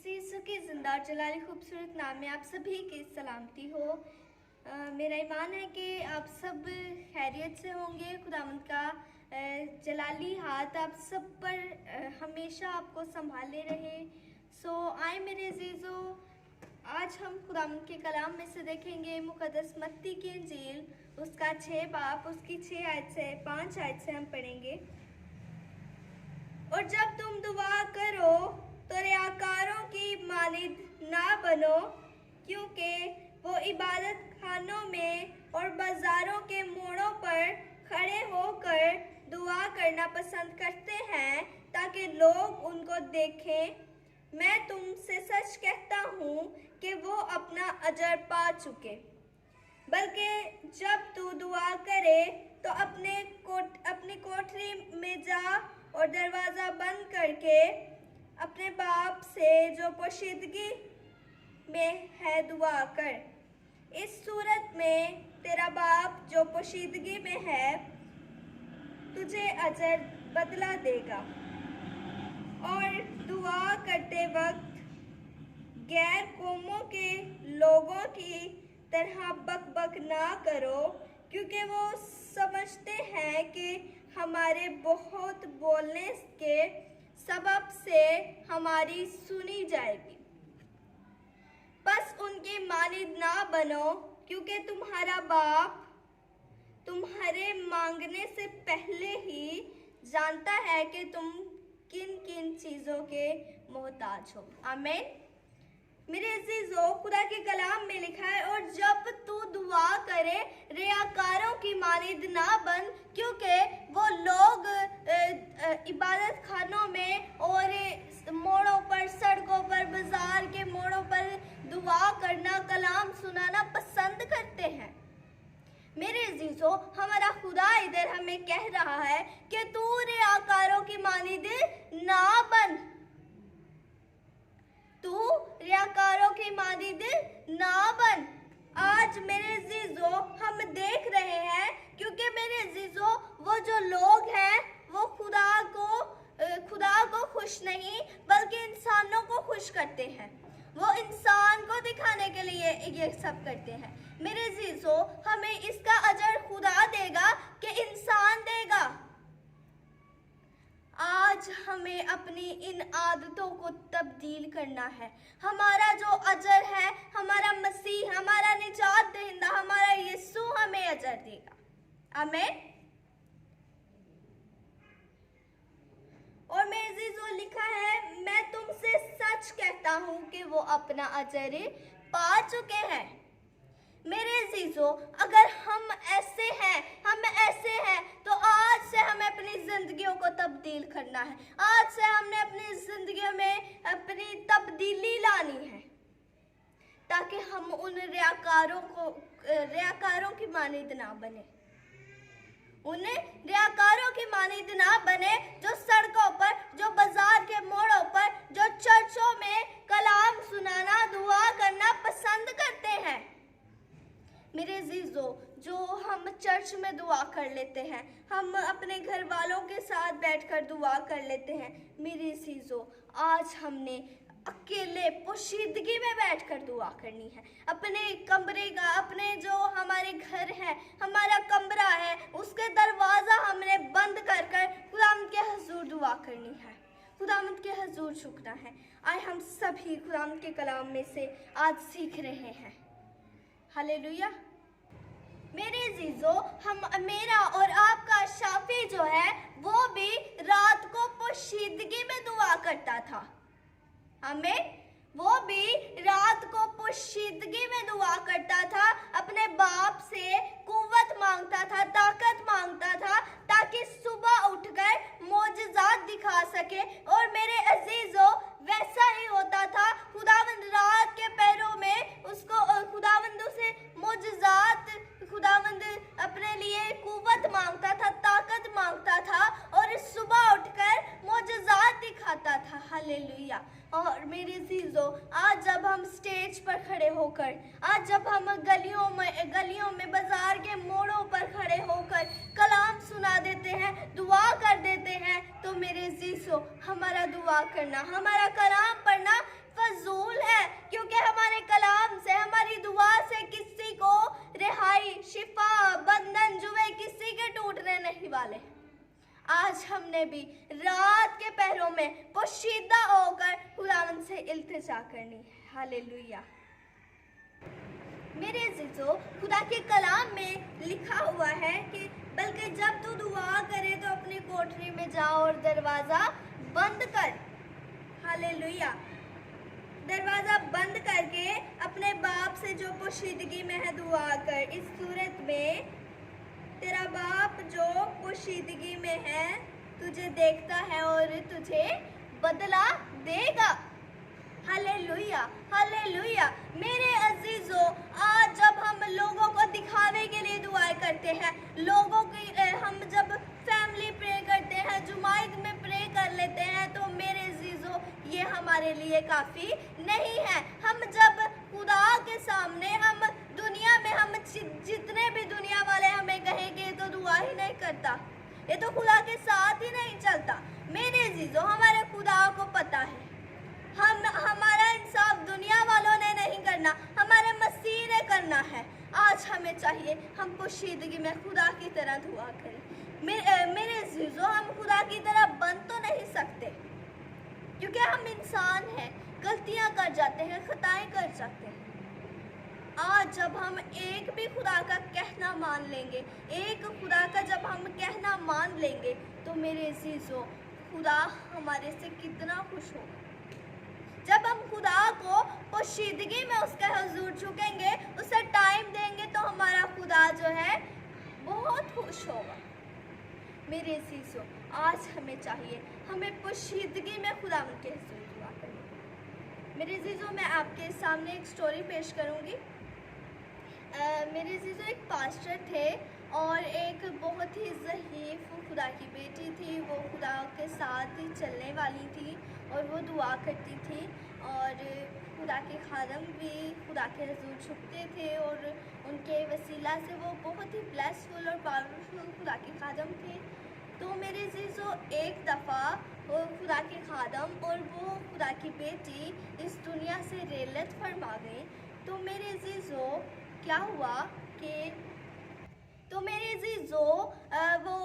यीशु की जिंदा और जलाली खूबसूरत नाम में आप सभी की सलामती हो। मेरा ईमान है कि आप सब खैरियत से होंगे। खुदावंद का जलाली हाथ आप सब पर हमेशा आपको संभाले रहे। सो आए मेरे अजीज़ो, आज हम खुदावंद के कलाम में से देखेंगे मुकद्दस मत्ती की इंजील, उसका 6 बाब, उसकी 6 आयत से 5 आयत से हम पढ़ेंगे। और जब तुम दुआ करो तो रियाकारों की मानिद ना बनो, क्योंकि वो इबादत खानों में और बाजारों के मोड़ों पर खड़े होकर दुआ करना पसंद करते हैं ताकि लोग उनको देखें। मैं तुमसे सच कहता हूँ कि वो अपना अजर पा चुके। बल्कि जब तू दुआ करे तो अपनी कोठरी में जा और दरवाज़ा बंद करके अपने बाप से जो पोशीदगी में है दुआ कर। इस सूरत में तेरा बाप जो पोशीदगी में है तुझे अजर बदला देगा। और दुआ करते वक्त गैर कौमों के लोगों की तरह बक ना करो, क्योंकि वो समझते हैं कि हमारे बहुत बोलने के सबब से हमारी सुनी जाएगी। बस उनकी मानिद ना बनो, क्योंकि तुम्हारा बाप तुम्हारे मांगने से पहले ही जानता है कि तुम किन किन चीज़ों के मोहताज हो। आमीन। मेरे अजीजों, खुदा के कलाम में लिखा है, और जब तू दुआ करे रियाकारों की मानिद ना बन, क्योंकि वो लोग इबादत खानों में और मोड़ों पर, सड़कों पर, बाजार के मोड़ों पर दुआ करना, कलाम सुनाना पसंद करते हैं। मेरे अजीजों, हमारा खुदा इधर हमें कह रहा है कि तू रियाकारों की मानिद ना बन, तू रियाकारों की मानिद ना बन। आज मेरे अजीजों हम देख रहे हैं, क्योंकि मेरे अजीजों वो जो लोग हैं वो खुदा को खुश नहीं बल्कि इंसानों को खुश करते हैं। वो इंसान को दिखाने के लिए ये सब करते हैं। मेरे अजीजों, हमें इसका अजर खुदा देगा कि इंसान देगा। आज हमें अपनी इन आदतों को तब्दील करना है। हमारा जो अजर है, हमारा मसीह, हमारा निजात दहिंदा, हमारा यीशु हमें अजर देगा। आमीन। और मेरे अजीजों, लिखा है, मैं तुमसे सच कहता हूँ कि वो अपना अजर पा चुके हैं। मेरे अजीजों, अगर हम ऐसे हैं तो आज से हमें अपनी जिंदगियों को तब्दील करना है। आज से हमने अपनी जिंदगियों में अपनी तब्दीली लानी है, ताकि हम उन रियाकारों की मानिद ना बने, उन रियाकारों की मानिद ना बने जो सड़कों पर, जो बाजार के मोड़ों पर, जो चर्चों में कलाम सुनाना, दुआ करना पसंद करते हैं। मेरे अजीजों, जो हम चर्च में दुआ कर लेते हैं, हम अपने घर वालों के साथ बैठकर दुआ कर लेते हैं। मेरे अजीजों, आज हमने अकेले पोशीदगी में बैठकर दुआ करनी है। अपने कमरे का, अपने जो हमारे घर है, हमारा कमरा है, उसके दरवाज़ा हमने बंद कर खुदावंद के हुजूर दुआ करनी है, खुदावंद के हुजूर झुकना है। आए हम सभी खुदावंद के कलाम में से आज सीख रहे हैं। हालेलुया। मेरे अजीजों, मेरा और आपका शाफी जो है वो भी रात को पोशीदगी में दुआ करता था। आमीन। वो भी रात को पोशीदगी में दुआ करता था, अपने बाप से कुव्वत मांगता था, ताकत मांगता था, ताकि सुबह उठकर मोजज़ात दिखा सके। और मेरे अजीजों, वैसा ही होता था। खुदावंद रात के पैरों में उसको खुदावंद से मोजज़ात, खुदावंद अपने लिए कुव्वत मांगता था, ताकत मांगता था, और सुबह उठकर मोजज़ात दिखाता था। हालेलुया। और मेरे अजीजों, आज जब हम स्टेज पर खड़े होकर, आज जब हम गलियों में बाजार के मोड़ों पर खड़े होकर कलाम सुना देते हैं, दुआ कर देते हैं, तो मेरे अजीजों, हमारा दुआ करना, हमारा कलाम पढ़ना हमने भी रात के पहरों में पोशीदा होकर खुदावंद से इल्तिजा करनी है। हालेलुया। मेरे अजीजों, खुदा के कलाम में लिखा हुआ है कि बल्कि जब तू दुआ करे तो अपनी कोठरी में जा और दरवाजा बंद कर। हालेलुया। दरवाजा बंद करके अपने बाप से जो पोशीदगी में है दुआ कर। इस सूरत में तेरा बाप जो पोशीदगी में है तुझे देखता है और तुझे बदला देगा। Hallelujah, hallelujah. मेरे अजीजों, आज जब हम लोगों को दिखावे के लिए दुआएं करते हैं, लोगों की हम जब फैमिली प्रे करते हैं, जुमाइद में प्रे कर लेते हैं, तो मेरे अजीजों ये हमारे लिए काफ़ी नहीं है। हम जब खुदा के सामने हम दुनिया में हम जितने भी दुनिया वाले हमें कहेंगे तो दुआ ही नहीं करता, ये तो खुदा के साथ ही नहीं चलता। मेरे अजीजों, हमारे खुदा को पता है हमारा इंसाफ दुनिया वालों ने नहीं करना, हमारे मसीह ने करना है। आज हमें चाहिए हम पोशीदगी में खुदा की तरह दुआ करें। मेरे अजीजों, हम खुदा की तरह बन तो नहीं सकते क्योंकि हम इंसान हैं, गलतियां कर जाते हैं, खताएं कर जाते हैं। आज जब हम एक भी खुदा का कहना मान लेंगे, एक खुदा का जब हम कहना मान लेंगे, तो मेरे अजीजों खुदा हमारे से कितना खुश होगा। जब हम खुदा को पोशीदगी में उसके हुजूर झुकेंगे, उसे टाइम देंगे, तो हमारा खुदा जो है बहुत खुश होगा। मेरे अजीजों, आज हमें चाहिए हमें पोशीदगी में खुदा के हुजूर दुआ करनी। मेरे अजीजों, मैं आपके सामने एक स्टोरी पेश करूंगी। मेरे अजीजों, एक पास्टर थे और एक बहुत ही ज़हीफ़ खुदा की बेटी थी। वो खुदा के साथ ही चलने वाली थी और वो दुआ करती थी और खुदा के खादम भी खुदा के हुजूर झुकते थे और उनके वसीला से वो बहुत ही ब्लेसफुल और पावरफुल खुदा के खादम थे। तो मेरे अजीजों, एक दफ़ा वो खुदा के खादम और वो खुदा की बेटी इस दुनिया से रेलत फरमा गई। तो मेरे अजीजों, क्या हुआ कि वो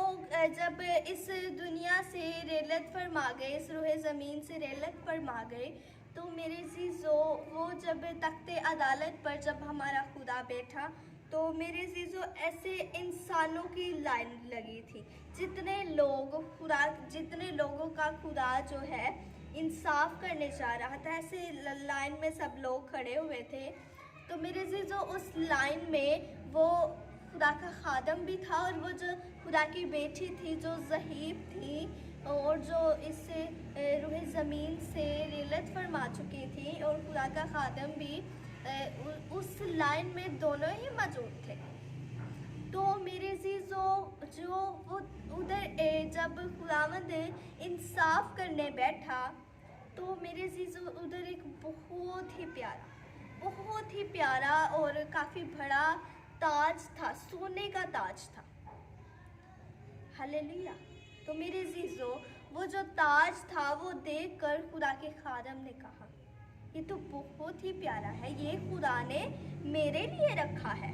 जब इस दुनिया से रेलत फरमा गए, इस रूहे ज़मीन से रेलत फरमा गए, तो मेरे अजीजों वो जब तख्ते अदालत पर जब हमारा खुदा बैठा, तो मेरे अजीजों ऐसे इंसानों की लाइन लगी थी। जितने लोगों का खुदा जो है इंसाफ करने जा रहा था, ऐसे लाइन में सब लोग खड़े हुए थे। तो मेरे अजीजों उस लाइन में वो खुदा का खादम भी था और वो जो खुदा की बेटी थी जो ज़हीफ़ थी और जो इस रूहे ज़मीन से रेलत फरमा चुकी थी, और खुदा का खादम भी उस लाइन में दोनों ही मौजूद थे। तो मेरे अजीजों, जो वो उधर जब खुदावंद इंसाफ करने बैठा, तो मेरे अजीजों उधर एक बहुत ही प्यारा और काफ़ी बड़ा ताज था, सोने का ताज था। हालेलुया। तो मेरे अजीजों, वो जो ताज था वो देखकर खुदा के खादम ने कहा, ये तो बहुत ही प्यारा है, ये खुदा ने मेरे लिए रखा है।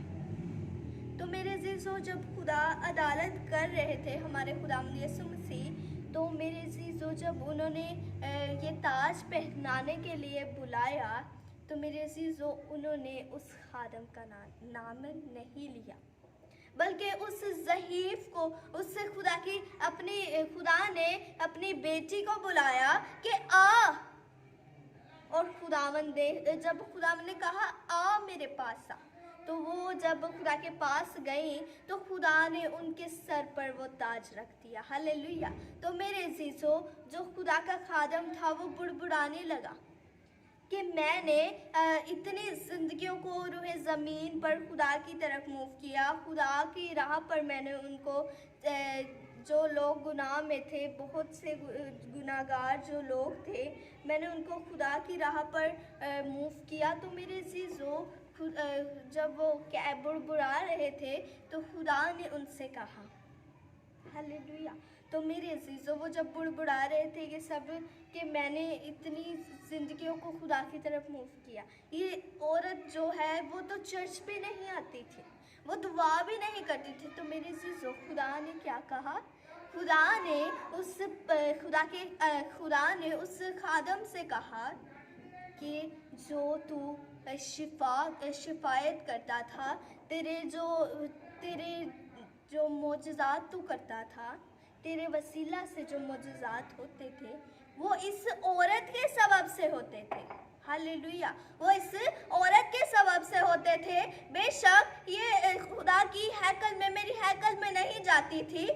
तो मेरे अजीजों, जब खुदा अदालत कर रहे थे हमारे खुदावंद यीशु मसीह, तो मेरे अजीजों जब उन्होंने ये ताज पहनाने के लिए बुलाया, तो मेरे अजीजों उन्होंने उस खादम का नाम नहीं लिया, बल्कि उस ज़हीफ़ को, उससे खुदा ने अपनी बेटी को बुलाया कि आ। और जब खुदावंद ने कहा आ मेरे पास आ, तो वो जब खुदा के पास गई तो खुदा ने उनके सर पर वो ताज रख दिया। हालेलुया। तो मेरे अजीजों, जो खुदा का खादम था वो बुड़बुड़ाने लगा कि मैंने इतनी ज़िंदगियों को रूहे ज़मीन पर खुदा की तरफ मूव किया, खुदा की राह पर मैंने उनको जो लोग गुनाह में थे, बहुत से गुनाहगार जो लोग थे, मैंने उनको खुदा की राह पर मूव किया। तो मेरे अजीजों, जब वो बुड़बुड़ा रहे थे तो खुदा ने उनसे कहा, हालेलुया। तो मेरे अजीजों, वो जब बुड़बुड़ा रहे थे ये सब कि मैंने इतनी ज़िंदगियों को खुदा की तरफ मूव किया, ये औरत जो है वो तो चर्च पे नहीं आती थी, वो दुआ भी नहीं करती थी। तो मेरे अजीजों, खुदा ने क्या कहा खुदा ने उस खादम से कहा कि जो तू शिफायत करता था, तेरे जो मोजज़ात तू करता था, तेरे वसीला से जो मोजज़ात होते थे, वो इस औरत के सबब से होते थे। हालेलुया, वो इस औरत के सबब से होते थे। बेशक ये खुदा की हैकल में, मेरी हैकल में नहीं जाती थी,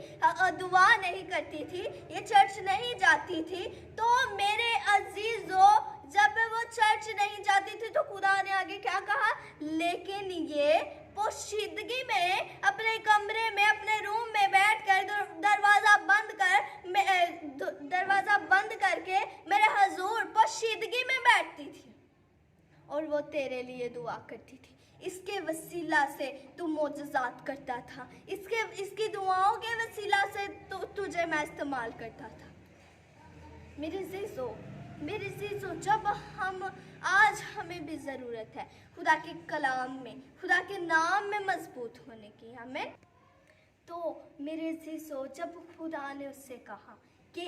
दुआ नहीं करती थी, ये चर्च नहीं जाती थी, तो मेरे अजीजों, जब वो चर्च नहीं जाती थी तो खुदा ने आगे क्या कहा, लेकिन ये पोशीदगी में अपने कमरे में, अपने रूम में बैठकर दरवाजा बंद करके मेरे हजूर पोशीदगी में बैठती थी और वो तेरे लिए दुआ करती थी। इसके वसीला से तू मोजज़ात करता था, इसकी दुआओं के वसीला से तुझे मैं इस्तेमाल करता था। मेरे जीजो, जब आज हमें भी ज़रूरत है खुदा के कलाम में, खुदा के नाम में मजबूत होने की। हमें तो मेरे जीजो, जब खुदा ने उससे कहा कि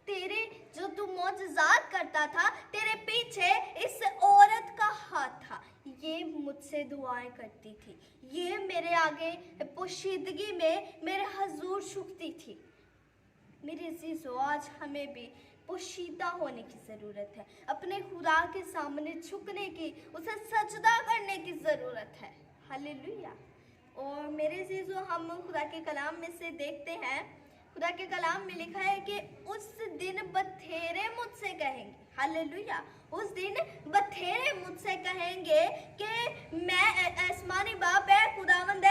तेरे जो तू मोजज़ात करता था, तेरे पीछे इस औरत का हाथ था, ये मुझसे दुआएं करती थी, ये मेरे आगे पोशीदगी में मेरे हजूर झुकती थी। मेरे जीजो, आज हमें भी पोशीदा होने की ज़रूरत है, अपने खुदा के सामने झुकने की, उसे सजदा करने की ज़रूरत है। हालेलुया। और मेरे जीजो, हम खुदा के कलाम में से देखते हैं, खुदा के कलाम में लिखा है कि उस दिन बथेरे मुझसे कहेंगे, हालेलुया, उस दिन बथेरे मुझसे कहेंगे कि मैं आसमानी बाप है खुदावंद,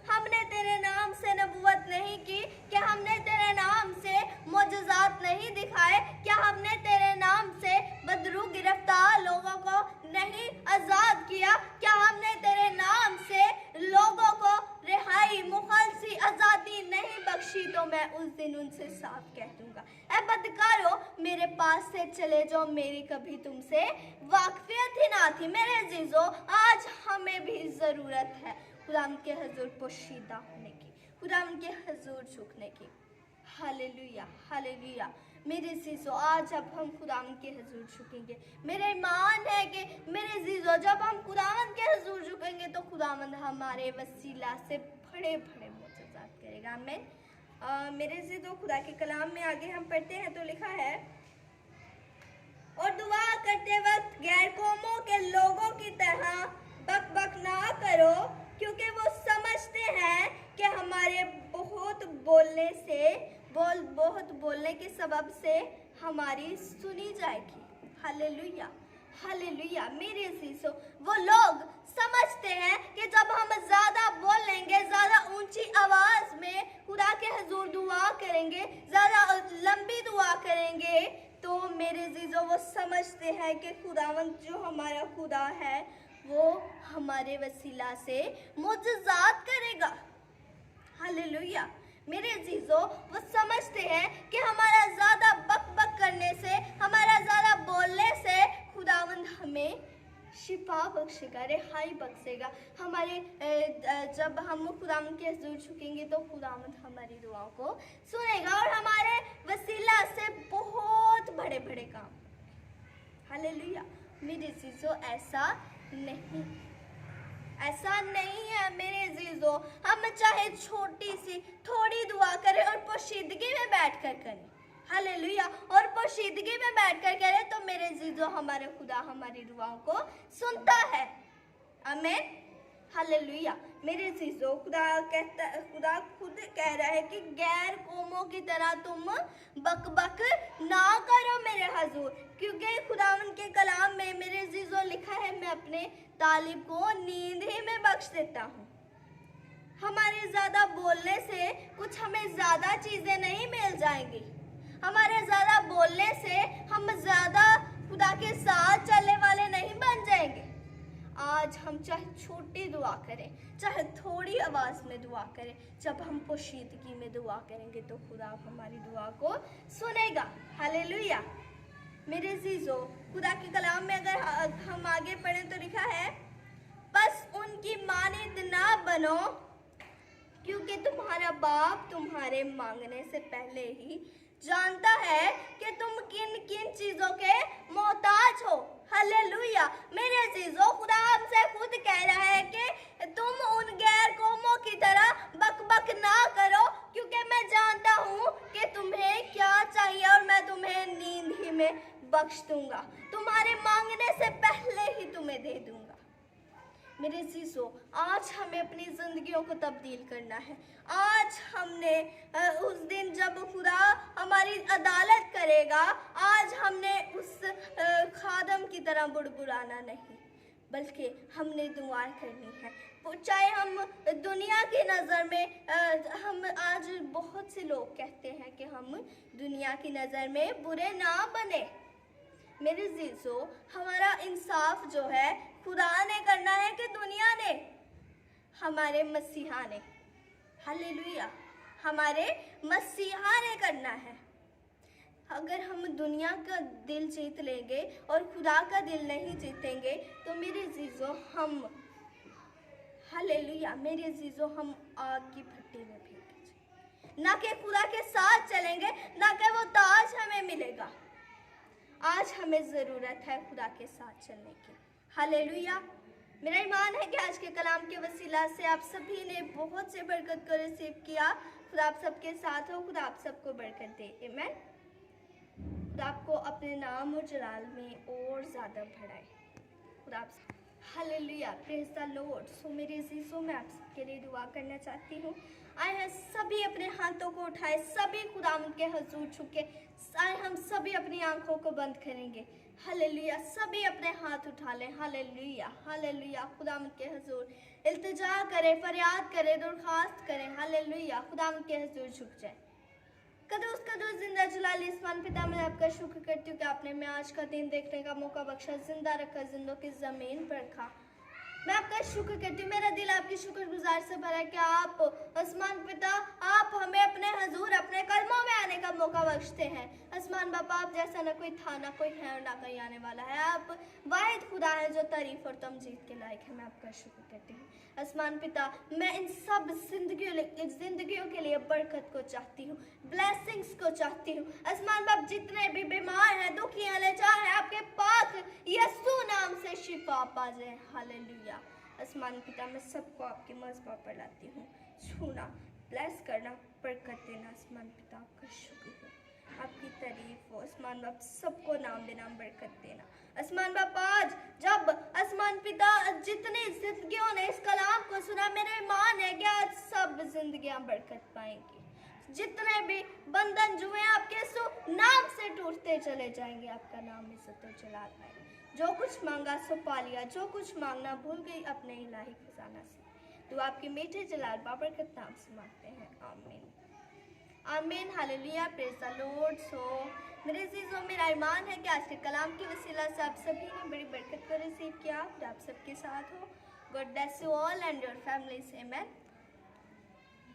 हमने तेरे नाम से नबूवत नहीं की, क्या हमने तेरे नाम से मोजज़ात नहीं दिखाए, क्या हमने तेरे नाम से बदरू गिरफ्तार लोगों को नहीं आज़ाद किया, क्या हमने तेरे नाम से लोगों को रिहाई, मुखलसी, आज़ादी नहीं बख्शी, तो मैं उस दिन उनसे साफ कह दूंगा, ऐ बदकारो, मेरे पास से चले जाओ, मेरी कभी तुमसे वाकफियत ही ना थी। मेरे अजीजो, आज हमें भी ज़रूरत है खुदा के हजूर पोशीदा होने की, खुदा के हजूर झुकने की। Hallelujah, hallelujah. मेरे जीजो, आज जब हम खुदावन के हजूर झुकेंगे, मेरा ईमान है कि मेरे जीजो, जब हम खुदावन के हजूर झुकेंगे तो खुदावन हमारे वसीला से बड़े बड़े मोजज़ात करेगा। आमीन। मेरे जीजो, खुदा के कलाम में आगे हम पढ़ते हैं तो लिखा है, और दुआ करते वक्त गैर कौमों के लोगों की तरह बक ना करो, क्योंकि वो समझते हैं कि हमारे बहुत बोलने के सबब से हमारी सुनी जाएगी। Hallelujah, hallelujah. मेरे अजीजों, वो लोग समझते हैं कि जब हम ज़्यादा बोलेंगे, ज़्यादा ऊंची आवाज़ में खुदा के हजूर दुआ करेंगे, ज़्यादा लंबी दुआ करेंगे, तो मेरे अजीजों, वो समझते हैं कि खुदावंद जो हमारा खुदा है वो हमारे वसीला से मुजज़ात करेगा। हालेलुया। मेरे अजीजों, वो समझते हैं कि हमारा ज़्यादा बक करने से, हमारा ज़्यादा बोलने से खुदावंद हमें शिफा बख्शेगा, रिहाई बख्शेगा। जब हम खुदावंद के हजूर झुकेंगे तो खुदावंद हमारी दुआओं को सुनेगा और हमारे वसीला से बहुत बड़े बड़े काम। हालेलुया। मेरे अजीजों, ऐसा नहीं है मेरे अजीजों, हम चाहे छोटी सी थोड़ी दुआ करें और पोशीदगी में बैठकर करें, हालेलुया, और पोशीदगी में बैठकर करें, तो मेरे अजीजों, हमारे खुदा हमारी दुआओं को सुनता है। आमीन, हालेलुया। मेरे अजीजों, खुदा खुद कह रहा है कि गैर कौमों की तरह तुम बक ना करो मेरे हजूर, क्योंकि खुदावन के कलाम में मेरे अजीजों लिखा है, मैं अपने तालिब को नींद ही में बख्श देता हूँ। हमारे ज़्यादा बोलने से कुछ हमें ज़्यादा चीज़ें नहीं मिल जाएंगी, हमारे ज़्यादा बोलने से हम ज़्यादा खुदा के साथ चलने वाले नहीं बन जाएंगे। आज हम चाहे छोटी दुआ करें, चाहे थोड़ी आवाज़ में दुआ करें, जब हम पोशीदगी में दुआ करेंगे तो खुदा हमारी दुआ को सुनेगा। हालेलुया। मेरे अजीजों, खुदा के कलाम में अगर हम आगे पढ़ें तो लिखा है, बस उनकी मानिंद ना बनो क्योंकि तुम्हारा बाप तुम्हारे मांगने से पहले ही जानता है कि तुम किन किन चीजों के मोहताज हो। हालेलुया। मेरे अजीजों, खुदा हमसे खुद कह रहा है कि तुम उन गैर कौमों की तरह बक ना करो, क्योंकि मैं जानता हूँ कि तुम्हें क्या चाहिए और मैं तुम्हें नींद ही में बख्श दूंगा, तुम्हारे मांगने से पहले ही तुम्हें दे दूंगा। मेरे अजीजों, आज हमें अपनी जिंदगियों को तब्दील करना है। आज हमने उस दिन जब खुदा हमारी अदालत करेगा, आज हमने उस खादम की तरह बुड़बुड़ाना नहीं, बल्कि हमने दुआ करनी है। चाहे हम दुनिया की नज़र में हम आज बहुत से लोग कहते हैं कि हम दुनिया की नज़र में बुरे ना बने। मेरे अजीजों, हमारा इंसाफ जो है खुदा ने करना है कि दुनिया ने? हमारे मसीहा ने। हालेलुया। हमारे मसीहा ने करना है। अगर हम दुनिया का दिल जीत लेंगे और खुदा का दिल नहीं जीतेंगे तो मेरे अजीजों हम, हालेलुया, मेरे अजीजों, हम आग की भट्टी में फेंके, ना कि खुदा के साथ चलेंगे, ना कि वो ताज हमें मिलेगा। आज हमें ज़रूरत है खुदा के साथ चलने की। हालेलुया। मेरा ईमान है कि आज के कलाम के वसीला से आप सभी ने बहुत से बरकत को रिसीव किया। खुदा आप सबके साथ हो, खुदा आप सबको बरकत दे। आमीन। खुदा आपको अपने नाम और जलाल में और ज़्यादा बढ़ाए। खुदा आप, हालेलुया, प्रेज़ द लॉर्ड। सो मेरे अजीजों, मैं आप सबके लिए दुआ करना चाहती हूँ। आए हैं सभी अपने हाथों को उठाए, सभी खुदावंद के हुजूर झुके, आए हम सभी अपनी आंखों को बंद करेंगे। हालेलुया। सभी अपने हाथ उठा लें। Hallelujah, hallelujah. खुदावंद के हुजूर इल्तिजा करें, फरियाद करें, दरख्वास्त करें। हालेलुया। खुदावंद के हुजूर झुक जाए। कदूस कदूस जिंदा जलाली आसमान पिता, मैं आपका शुक्र करती हूँ कि आपने मैं आज का दिन देखने का मौका बख्शा, जिंदा रखा, जिंदों की जमीन पर रखा। मैं आपका शुक्र करती हूँ। मेरा दिल आपकी शुक्रगुजार से भरा है कि आप आसमान पिता, आप हमें अपने हजूर, अपने कदमों में आने का मौका बख्शते हैं। आसमान बापा, आप जैसा ना कोई था, ना कोई है और ना कोई आने वाला है। आप वाहिद खुदा है जो तारीफ और तमजीद के लायक है। मैं आपका शुक्र करती हूँ। आसमान पिता, मैं इन सब जिंदगियों के लिए बरकत को चाहती हूँ, ब्लेसिंग्स को चाहती हूँ। आसमान बाप, जितने भी बीमार हैं, दुखी हैं, लाचार हैं, आपके पाक यीशु नाम से शिफा पा जाए। हालेलुया। आसमान पिता, मैं सबको आपकी मज़बा पर लाती हूँ। छूना, ब्लेस करना, बरकत देना। आसमान पिता, आपका शुक्र हो, आपकी तारीफ हो। आसमान बाप, सबको नाम बेनाम बरकत देना। आसमान बाप, आज जब आसमान पिता जितनी जिंदगियों ने इस कलाम को सुना, मेरा ईमान है कि आज सब जिंदगियां बरकत पाएंगी। जितने भी बंधन जो है आपके नाम से टूटते चले जाएंगे। आपका नाम इज्जत और जलाल पाएंगे। जो कुछ मांगा सो पा लिया, जो कुछ मांगना भूल गई अपने इलाही खजाना से। तो आपके मीठे जलाल बाबरकत नाम से मांगते हैं। आमीन, आमीन। Hallelujah, praise the Lord. सो मेरे अजीजों, मेरा ईमान है कि आज के कलाम की वसीला से आप सभी ने बड़ी बरकत को रिसीव किया। आप सबके साथ हो। God bless you all and your families. आमीन।